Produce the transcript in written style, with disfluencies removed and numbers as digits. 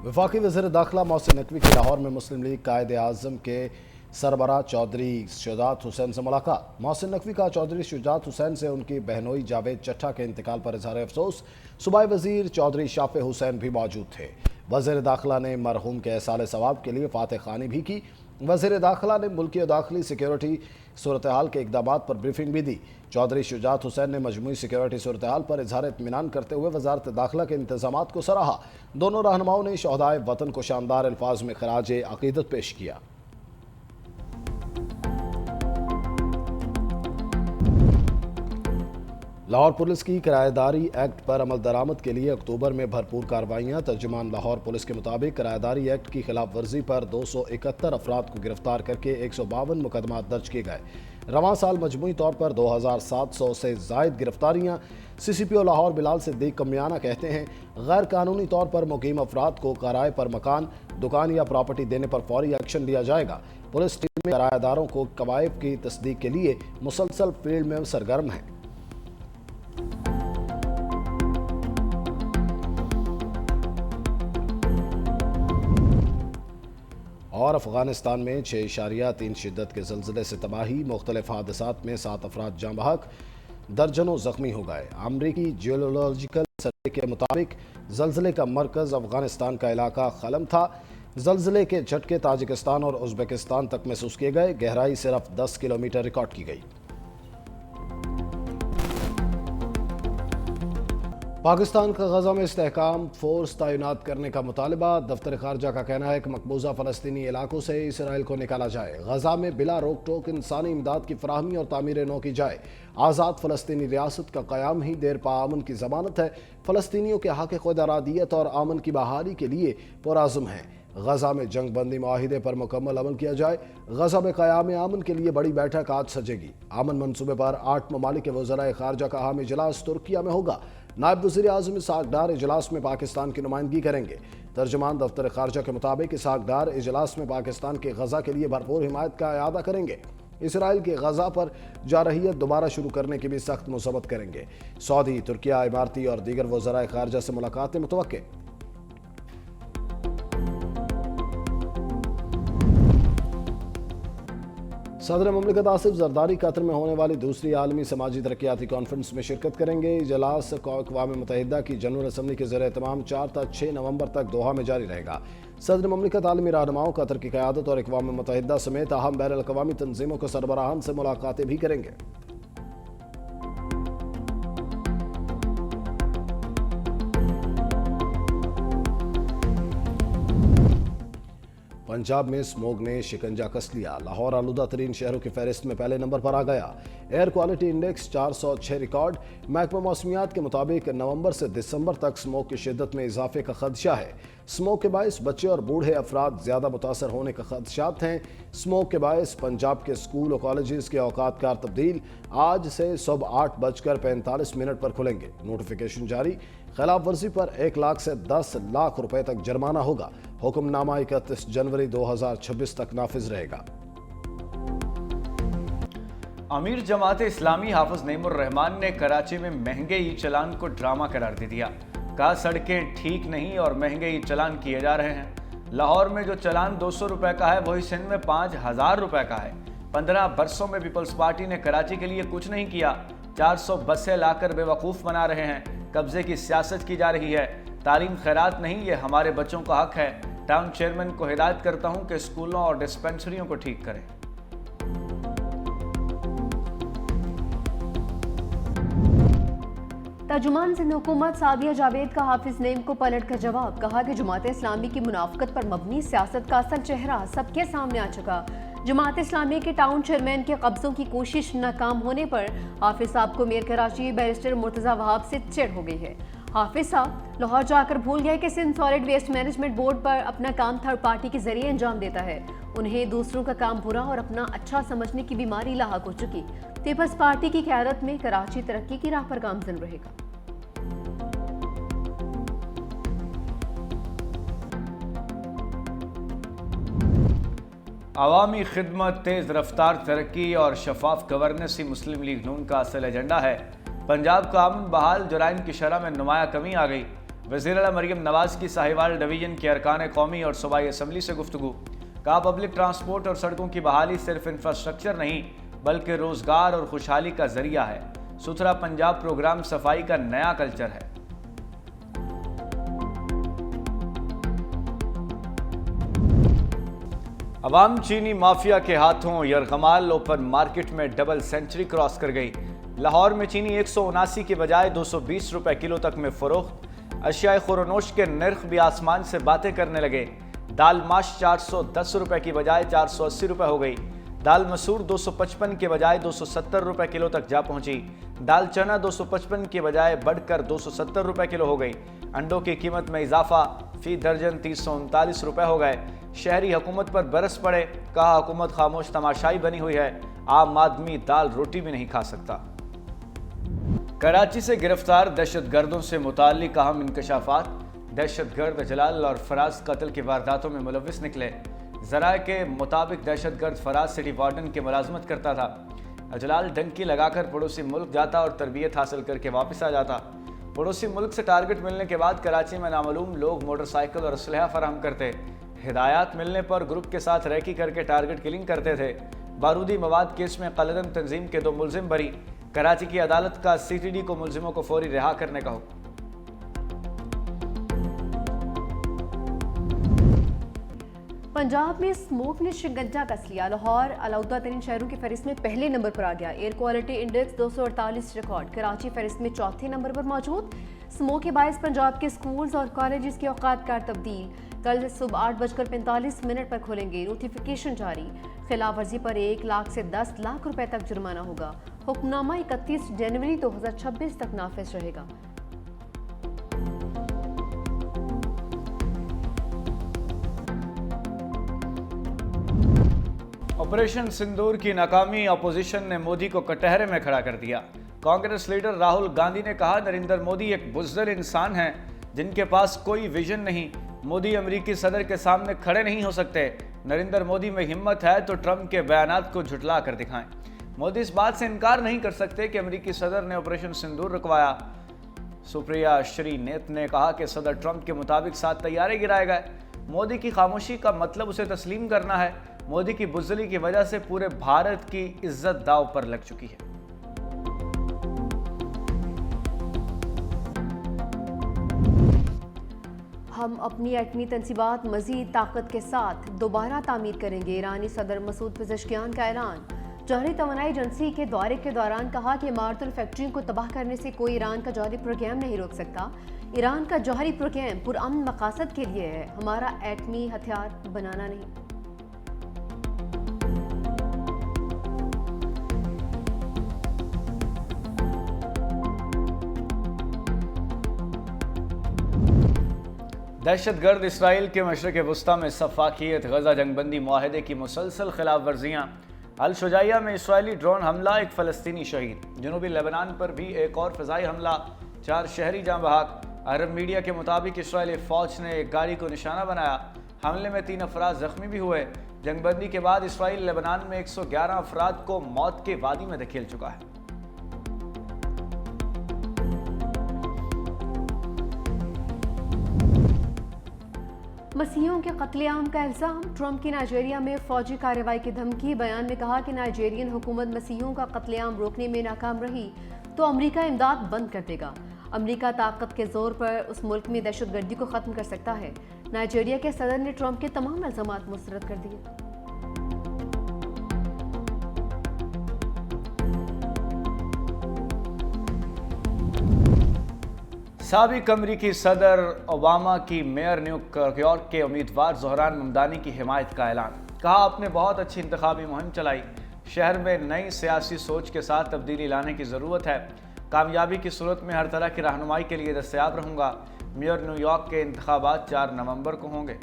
वफाकी वज़ीर दाखिला मोहसिन नकवी की लाहौर में मुस्लिम लीग कायद आज़म के सरबराह चौधरी शुजात हुसैन से मुलाकात। मोहसिन नकवी का चौधरी शुजात हुसैन से उनकी बहनोई जावेद चट्टा के इंतकाल पर इजहार अफसोस। सूबाई वज़ीर चौधरी शाफे हुसैन भी मौजूद थे। वज़ीर दाखिला ने मरहूम के एहसाल सवाब के लिए फातह खानी भी की। वज़ीर दाखिला ने मुल्की और दाखिली सिक्योरिटी सूरत हाल के इकदाम पर ब्रीफिंग भी दी। चौधरी शुजात हुसैन ने मजमूई सिक्योरिटी सूरत हाल पर इजहार इत्मीनान करते हुए वजारत दाखिला के इंतजामात को सराहा। दोनों रहनुमाओं ने शहदाए वतन को शानदार अल्फाज में खराज अकीदत पेश किया। लाहौर पुलिस की किराएदारी एक्ट पर अमल दरामद के लिए अक्टूबर में भरपूर कार्रवाइयाँ। तर्जुमान लाहौर पुलिस के मुताबिक किराएदारी एक्ट की खिलाफ वर्जी पर 271 अफराद को गिरफ्तार करके 152 मुकदमा दर्ज किए गए। रवां साल मजमूई तौर पर 2700 से जायद गिरफ्तारियाँ। CCPO लाहौर बिलाल सिद्दीक कमियाना कहते हैं, गैर कानूनी तौर पर मुकीम अफराद को किराए पर मकान, दुकान या प्रॉपर्टी देने पर फौरी एक्शन लिया जाएगा। पुलिस टीम में किराएदारों को कवायद की तस्दीक के लिए मुसलसल फील्ड में सरगर्म है। और अफगानिस्तान में 6.3 शिद्दत के ज़लज़ले से तबाही। मुख्तलिफ हादसात में 7 अफराद जाँ बहक, दर्जनों जख्मी हो गए। अमरीकी जियोलॉजिकल सर्वे के मुताबिक ज़लज़ले का मरकज़ अफगानिस्तान का इलाका खलम था। ज़लज़ले के झटके ताजिकिस्तान और उज़्बेकिस्तान तक महसूस किए गए। गहराई सिर्फ 10 किलोमीटर रिकॉर्ड की गई। पाकिस्तान का गजा में इस्तेहकाम फोर्स तैनात करने का मुतालबा। दफ्तर खारजा का कहना है कि मकबूजा फ़लस्तीनी इलाकों से इसराइल को निकाला जाए। गजा में बिला रोक टोक इंसानी इमदाद की फराहमी और तामीर नौ की जाए। आज़ाद फ़लस्तीनी रियासत का क़याम ही देर पाअमन की ज़मानत है। फ़लस्तीनियों के हक़ खुद अरादियत और अमन की बहाली के लिए पुरआज़म है। गजा में जंग बंदी माहिदे पर मुकम्मल अमल किया जाए। गजा में क़याम अमन के लिए बड़ी बैठक आज सजेगी। अमन मनसूबे पर 8 ममालिक के वज़राए खारजा का अहम इजलास तुर्किया में होगा। नायब वज़ीर आज़म इसहाक़ डार इजलास में पाकिस्तान की नुमाइंदगी करेंगे। तर्जुमान दफ्तर खारजा के मुताबिक इसहाक़ डार इजलास में पाकिस्तान के गजा के लिए भरपूर हिमायत का इआदा करेंगे। इसराइल के गजा पर जारहियत दोबारा शुरू करने की भी सख्त मुसब्बत करेंगे। सऊदी, तुर्किया, इमारती और दीगर वज़राए खारजा से मुलाकातें मुतवक्के। सदर ममलिकत आसिफ जरदारी कतर में होने वाली दूसरी आलमी समाजी तरक्याती कॉन्फ्रेंस में शिरकत करेंगे। इजलास अक़वाम मुत्तहिदा की जनरल असम्बली के ज़ेर एहतमाम 4 से 6 नवंबर तक दोहा में जारी रहेगा। सदर ममलिकत आलमी रहनुमाओं, कतर की क़यादत और अक़वाम मुत्तहिदा समेत अहम बैनुल अक़वामी तंजीमों के सरबराहान से मुलाकातें भी करेंगे। पंजाब में स्मोग ने शिकंजा कस लिया। लाहौर आलूदा तरीन शहरों की फहरिस्त में पहले नंबर पर आ गया। Air quality index 406 record. महकमा मौसमियात के मुताबिक नवंबर से दिसंबर तक स्मोग की शिद्दत में इजाफे का खदशा है। स्मोग के बायस बच्चे और बूढ़े अफराद ज़्यादा मुतासर होने का खदशात हैं। स्मोग के बायस पंजाब के स्कूल और कॉलेजेस के औकात कार तब्दील। आज से सुबह 8:45 पर खुलेंगे। नोटिफिकेशन जारी। खिलाफ वर्जी पर 1 लाख से 10 लाख रुपए तक जुर्माना होगा। हुक्मनामा 31 जनवरी 2026 तक नाफिज रहेगा। अमीर जमात इस्लामी हाफिज नईमुर रहमान ने कराची में महंगे ई चलान को ड्रामा करार दे दिया। कहा, सड़कें ठीक नहीं और महंगे ई चलान किए जा रहे हैं। लाहौर में जो चलान 200 रुपए का है वही सिंध में 5000 रुपए का है। 15 बरसों में पीपल्स पार्टी ने कराची के लिए कुछ नहीं किया। 400 बसें लाकर बेवकूफ़ बना रहे हैं। कब्जे की सियासत की जा रही है। तालीम खैरात नहीं, ये हमारे बच्चों का हक है। टाउन चेयरमैन को हिदायत करता हूं कि स्कूलों और डिस्पेंसरियों को ठीक करें। तर्जुमान सिंध हुकूमत सादिया जावेद का हाफिज नईम को पलट कर जवाब। कहा कि जमात इस्लामी की मुनाफकत पर मबनी सियासत का असल चेहरा सबके सामने आ चुका। जमात इस्लामी के टाउन चेयरमैन के कब्जों की कोशिश नाकाम होने पर हाफिज साहब को मेयर कराची बैरिस्टर मुर्तज़ा वहाब से चिढ़ हो गई है। हाफिज साहब लाहौर जाकर भूल गए कि Sindh solid waste management board पर अपना काम थर्ड पार्टी के जरिए अंजाम देता है। उन्हें दूसरों का काम बुरा और अपना अच्छा समझने की बीमारी लाहक हो चुकी। पीपल्स पार्टी की क़यादत में कराची तरक्की की राह पर गामज़न रहेगा। अवामी खिदमत, तेज़ रफ्तार तरक्की और शफाफ गवर्नेंस ही मुस्लिम लीग नून का असल एजेंडा है। पंजाब का अमन बहाल, जराइम की शरह में नुमाया कमी आ गई। वज़ीर आला मरियम नवाज की साहिवाल डिवीजन के अरकान कौमी और सूबाई असम्बली से गुफ्तगू। कहा पब्लिक ट्रांसपोर्ट और सड़कों की बहाली सिर्फ इंफ्रास्ट्रक्चर नहीं बल्कि रोजगार और खुशहाली का जरिया है। सुथरा पंजाब प्रोग्राम सफाई का नया कल्चर है। अवाम चीनी माफिया के हाथों यरगमाल ओपन मार्केट में डबल सेंचुरी क्रॉस कर गई। लाहौर में चीनी 179 के बजाय 220 रुपए किलो तक में फरोख्त। अशियाए खुरनोश के नर्ख भी आसमान से बातें करने लगे। दाल माश 410 रुपए की बजाय 480 रुपए हो गई। दाल मसूर 255 के बजाय 270 रुपए किलो तक जा पहुंची। दाल चना 255 के बजाय बढ़कर 270 रुपए किलो हो गई। अंडों की कीमत में इजाफा, फी दर्जन 339 रुपए हो गए। शहरी हुकूमत पर बरस पड़े, कहा हुकूमत खामोश तमाशाई बनी हुई है, आम आदमी दाल रोटी भी नहीं खा सकता। कराची से गिरफ्तार दहशतगर्दों से मुताल्लिक अहम इंकशाफात। दहशतगर्द जलाल और फराज कत्ल की वारदातों में मुलविस निकले। जराए के मुताबिक दहशतगर्द फराज सिटी वार्डन की मुलाजमत करता था। जलाल डंकी लगाकर पड़ोसी मुल्क जाता और तरबियत हासिल करके वापस आ जाता। पड़ोसी मुल्क से टारगेट मिलने के बाद कराची में नामालूम लोग मोटरसाइकिल और असलहा फराहम करते। हिदायत मिलने पर ग्रुप के साथ रैकी करके टारगेट किलिंग करते थे। बारूदी मवाद केस में कलदन तंजीम के 2 मुलजिम बरी। कराची की अदालत का CTD को मुलजिमों को फौरी रिहा करने का हुक्म। पंजाब में स्मोक ने शिकंजा कस लिया। लाहौर अलौदा तरीन शहरों की फहरिस्त में पहले नंबर पर आ गया। Air quality index 248 record. Karachi फहरिस्त में चौथे नंबर पर मौजूद। स्मोक के बायस पंजाब के स्कूल्स और कॉलेजेस के औकात कार तब्दील। कल सुबह 8:45 पर खोलेंगे। नोटिफिकेशन जारी। खिलाफ वर्जी पर 1 लाख से 10 लाख रुपए तक जुर्माना होगा। हुक्मनामा 31 जनवरी 2026 तक नाफिज रहेगा। ऑपरेशन सिंदूर की नाकामी अपोजिशन ने मोदी को कटहरे में खड़ा कर दिया। कांग्रेस लीडर राहुल गांधी ने कहा नरेंद्र मोदी एक बुज़दिल इंसान हैं जिनके पास कोई विजन नहीं। मोदी अमेरिकी सदर के सामने खड़े नहीं हो सकते। नरेंद्र मोदी में हिम्मत है तो ट्रंप के बयानात को झुठला कर दिखाएं। मोदी इस बात से इनकार नहीं कर सकते कि अमेरिकी सदर ने ऑपरेशन सिंदूर रुकवाया। सुप्रिया श्रीनेत ने कहा कि सदर ट्रंप के मुताबिक 7 तैयारे गिराए गए। मोदी की खामोशी का मतलब उसे तस्लीम करना है। मोदी की बुज़दिली की वजह से पूरे भारत की इज्जत दांव पर लग चुकी है। हम अपनी एटमी तनसीबात मज़ीद ताकत के साथ दोबारा तामीर करेंगे। ईरानी सदर मसूद पेज़ेश्कियान का ऐलान। जौहरी तवानाई एजेंसी के दौरे के दौरान कहा कि इमारत और फैक्ट्रियों को तबाह करने से कोई ईरान का जौहरी प्रोग्राम नहीं रोक सकता। ईरान का जौहरी प्रोग्राम पुरअमन मकासद के लिए है, हमारा एटमी हथियार बनाना नहीं। दहशतगर्द इसराइल के मशरक़ वस्ता में सफाकियत, गजा जंगबंदी माहदे की मुसलसल खिलाफ वर्जियाँ। अल शुजाइया में इसराइली ड्रोन हमला, 1 फ़लस्तीनी शहीद। जनूबी लेबनान पर भी एक और फ़िज़ाई हमला, 4 शहरी जाँ बहक। अरब मीडिया के मुताबिक इसराइली फ़ौज ने एक गाड़ी को निशाना बनाया। हमले में 3 अफराद ज़ख्मी भी हुए। जंगबंदी के बाद इसराइल लेबनान में 111 अफराद को मौत के वादी में धकेल चुका है। मसीहियों के कत्लेआम का इल्ज़ाम। ट्रंप की नाइजीरिया में फौजी कार्रवाई की धमकी। बयान में कहा कि नाइजीरियन हुकूमत मसीहियों का कत्लेआम रोकने में नाकाम रही तो अमेरिका इमदाद बंद कर देगा। अमेरिका ताकत के जोर पर उस मुल्क में दहशतगर्दी को ख़त्म कर सकता है। नाइजीरिया के सदर ने ट्रंप के तमाम इल्ज़ामात मुस्तरद कर दिए। साबिक अमरीकी सदर ओबामा की मेयर न्यूयॉर्क के उम्मीदवार ज़ोहरान ममदानी की हिमायत का ऐलान। कहा आपने बहुत अच्छी इंतखाबी मुहिम चलाई। शहर में नई सियासी सोच के साथ तब्दीली लाने की ज़रूरत है। कामयाबी की सूरत में हर तरह की रहनुमाई के लिए दस्तयाब रहूँगा। मेयर न्यूयॉर्क के इंतखाबात 4 नवंबर को होंगे।